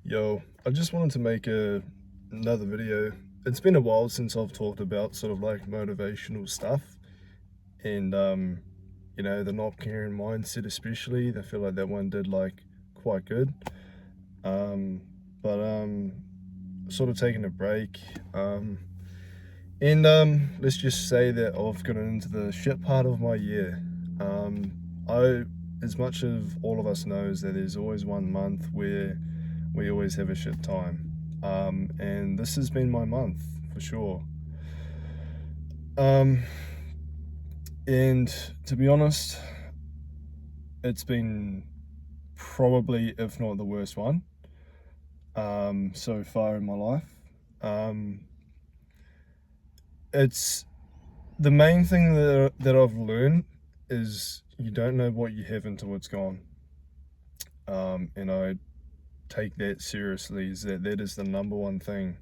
Yo, I just wanted to make another video. It's been a while since I've talked about sort of like motivational stuff and the not caring mindset especially. I feel like that one did like quite good. Um but sort of taking a break. And let's just say that I've gotten into the shit part of my year. I as much of all of us knows that there's always one month where we always have a shit time. And this has been my month for sure. Um, and to be honest, it's been probably, if not the worst one, so far in my life. Um, it's the main thing that I've learned is you don't know what you have until it's gone. And I take that seriously, is that is the number one thing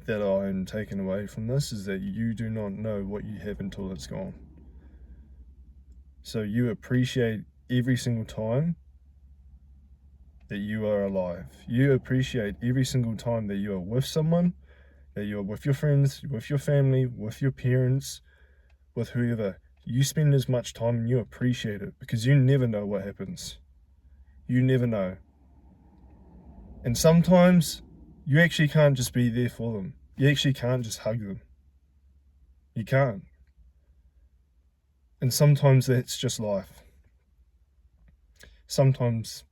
that I'm taking away from this, is that you do not know what you have until it's gone. So you appreciate every single time that you are alive. You appreciate every single time that you are with someone, that you are with your friends, with your family, with your parents, with whoever. You spend as much time and you appreciate it, because you never know what happens. You never know. And sometimes you actually can't just be there for them. You actually can't just hug them. You can't. And sometimes that's just life. Sometimes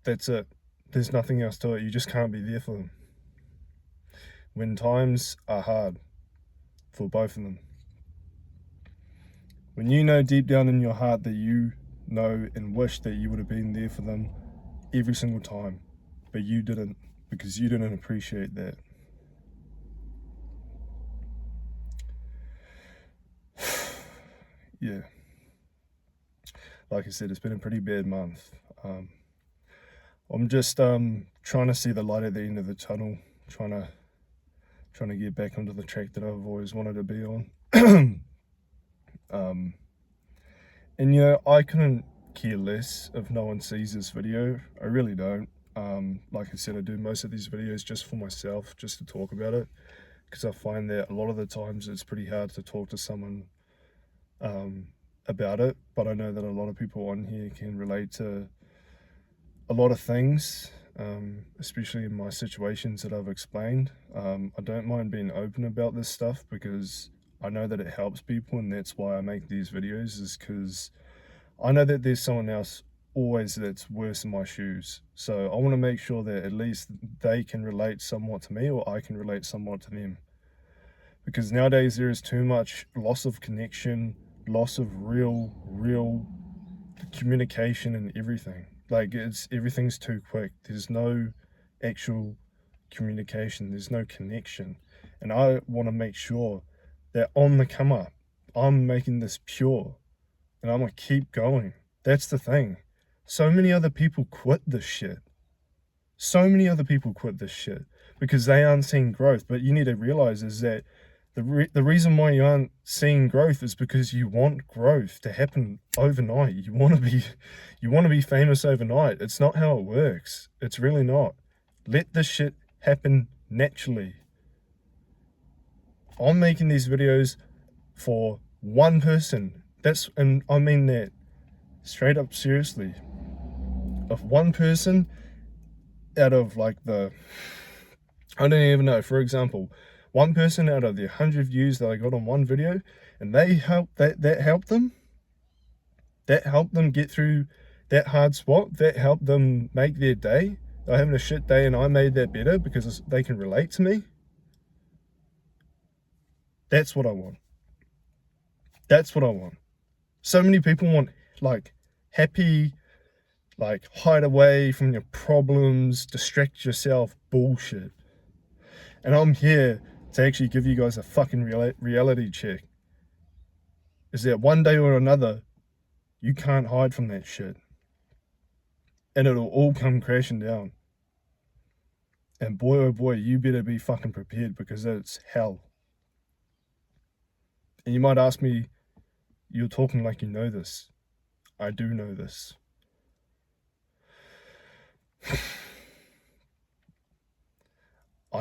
that's it. There's nothing else to it. You just can't be there for them when times are hard for both of them. When you know deep down in your heart that you know and wish that you would have been there for them every single time, but you didn't, because you didn't appreciate that. Yeah. Like I said, it's been a pretty bad month. I'm just trying to see the light at the end of the tunnel, trying to get back onto the track that I've always wanted to be on. And I couldn't care less if no one sees this video. I really don't. Like I said, I do most of these videos just for myself, just to talk about it, because I find that a lot of the times it's pretty hard to talk to someone about it. But I know that a lot of people on here can relate to a lot of things, especially in my situations that I've explained. I don't mind being open about this stuff, because I know that it helps people, and that's why I make these videos, is because I know that there's someone else always that's worse in my shoes. So I want to make sure that at least they can relate somewhat to me, or I can relate somewhat to them. Because nowadays there is too much loss of connection, loss of real communication and everything. Like, everything's too quick. There's no actual communication, there's no connection. And I want to make sure that on the come up, I'm making this pure, and I'm gonna keep going. That's the thing. So many other people quit this shit. So many other people quit this shit because they aren't seeing growth. But you need to realize is that the reason why you aren't seeing growth is because you want growth to happen overnight. You want to be famous overnight. It's not how it works. It's really not. Let this shit happen naturally. I'm making these videos for one person. And I mean that straight up seriously. Of one person out of like I don't even know, for example, one person out of the 100 views that I got on one video, and that helped them get through that hard spot, that helped them make their day. They're having a shit day and I made that better because they can relate to me. That's what I want. That's what I want. So many people want like happy, like hide away from your problems, distract yourself bullshit. And I'm here to actually give you guys a fucking reality check. Is that one day or another, you can't hide from that shit. And it'll all come crashing down. And boy, oh boy, you better be fucking prepared, because it's hell. And you might ask me, you're talking like you know this. I do know this.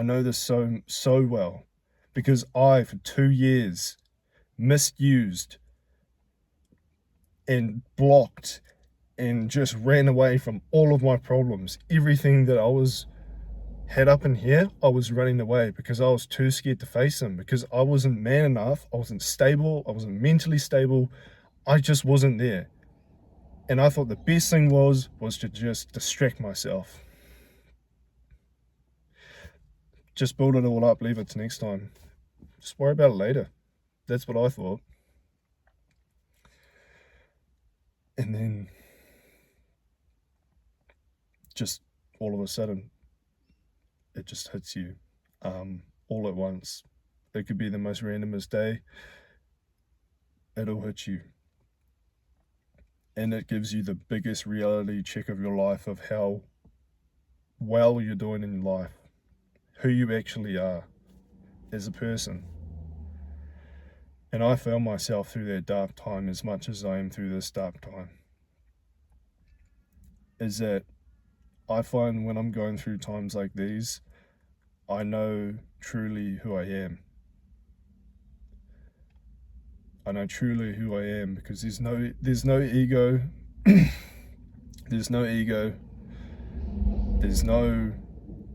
I know this so well, because I, for 2 years, misused and blocked and just ran away from all of my problems. Everything that I had up in here, I was running away because I was too scared to face them, because I wasn't man enough, I wasn't stable, I wasn't mentally stable, I just wasn't there. And I thought the best thing was to just distract myself. Just build it all up, leave it to next time. Just worry about it later. That's what I thought. And then just all of a sudden, it just hits you all at once. It could be the most randomest day. It'll hit you. And it gives you the biggest reality check of your life, of how well you're doing in life, who you actually are as a person. And I found myself through that dark time as much as I am through this dark time, is that I find when I'm going through times like these, I know truly who I am. I know truly who I am, because there's no ego. There's no ego. There's no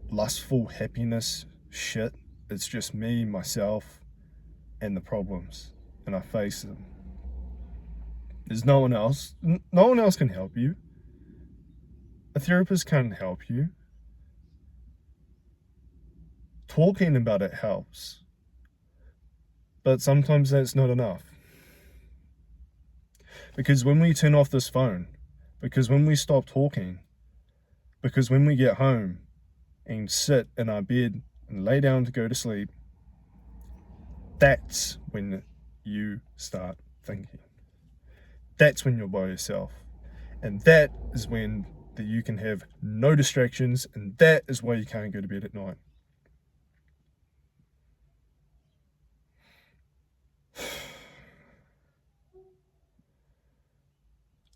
lustful happiness shit. It's just me, myself, and the problems, and I face them. There's no one else. No one else can help you. A therapist can't help you. Talking about it helps, but sometimes that's not enough. Because when we turn off this phone, because when we stop talking, because when we get home and sit in our bed and lay down to go to sleep, that's when you start thinking. That's when you're by yourself. And that is when you can have no distractions, and that is why you can't go to bed at night.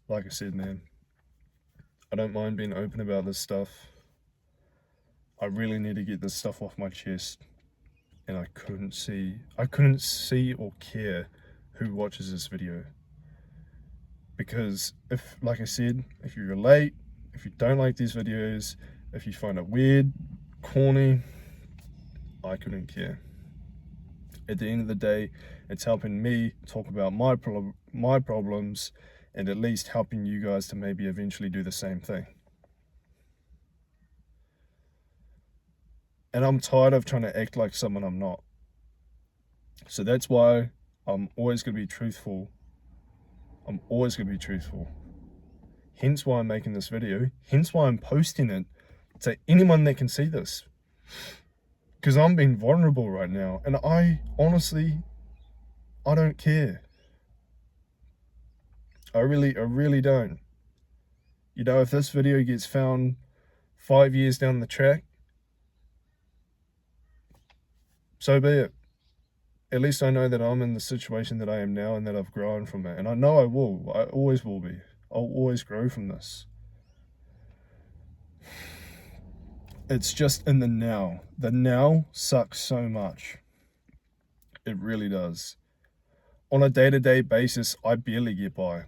Like I said, man, I don't mind being open about this stuff. I really need to get this stuff off my chest, and I couldn't see or care who watches this video. Because if, like I said, if you relate, if you don't like these videos, if you find it weird, corny, I couldn't care. At the end of the day, it's helping me talk about my problems, and at least helping you guys to maybe eventually do the same thing. And I'm tired of trying to act like someone I'm not. So that's why I'm always going to be truthful. I'm always going to be truthful. Hence why I'm making this video. Hence why I'm posting it to anyone that can see this. Because I'm being vulnerable right now. And I don't care. I really don't. You know, if this video gets found 5 years down the track, so be it. At least I know that I'm in the situation that I am now, and that I've grown from it. And I know I will. I always will be. I'll always grow from this. It's just in the now. The now sucks so much. It really does. On a day-to-day basis, I barely get by.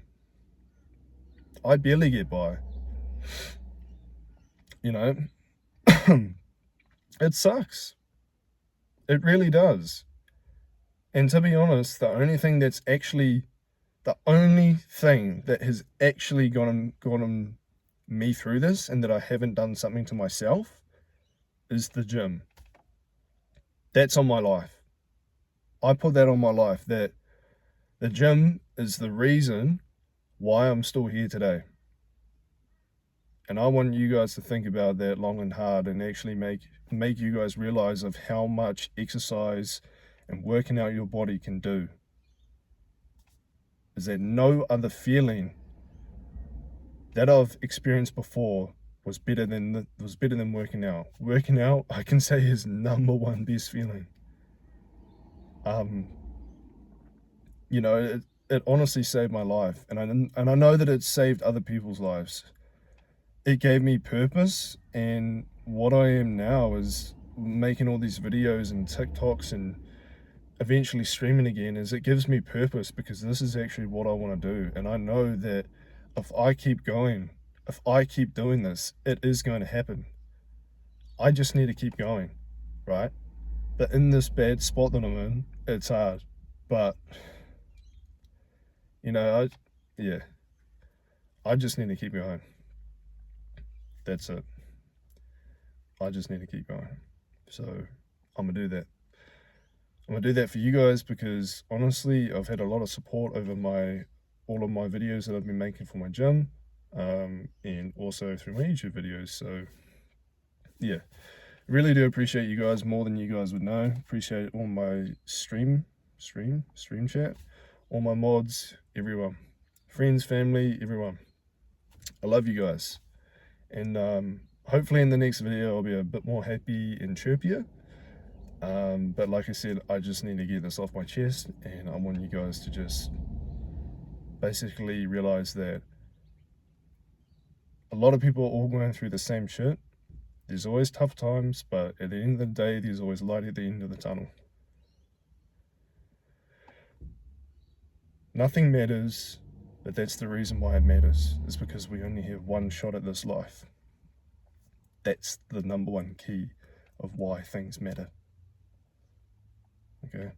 You know, it sucks. It really does. And to be honest, the only thing that has actually gotten me through this, and that I haven't done something to myself, is the gym. That's on my life. I put that on my life, that the gym is the reason why I'm still here today. And I want you guys to think about that long and hard, and actually make you guys realize of how much exercise and working out your body can do. Is that no other feeling that I've experienced before was better than working out. Working out, I can say, is #1 best feeling. You know, it honestly saved my life, and I know that it saved other people's lives. It gave me purpose, and what I am now is making all these videos and TikToks and eventually streaming again is it gives me purpose, because this is actually what I want to do. And I know that if I keep going, if I keep doing this, it is going to happen. I just need to keep going, right? But in this bad spot that I'm in, it's hard. But, you know, I just need to keep going. That's it. I just need to keep going. So I'm going to do that. I'm going to do that for you guys, because honestly, I've had a lot of support over all of my videos that I've been making for my gym, and also through my YouTube videos. So yeah, really do appreciate you guys more than you guys would know. Appreciate all my stream chat, all my mods, everyone, friends, family, everyone. I love you guys. And hopefully in the next video I'll be a bit more happy and chirpier. But like I said, I just need to get this off my chest, and I want you guys to just basically realize that a lot of people are all going through the same shit. There's always tough times, but at the end of the day, there's always light at the end of the tunnel. Nothing matters, but that's the reason why it matters, is because we only have one shot at this life. That's the number one key of why things matter. Okay?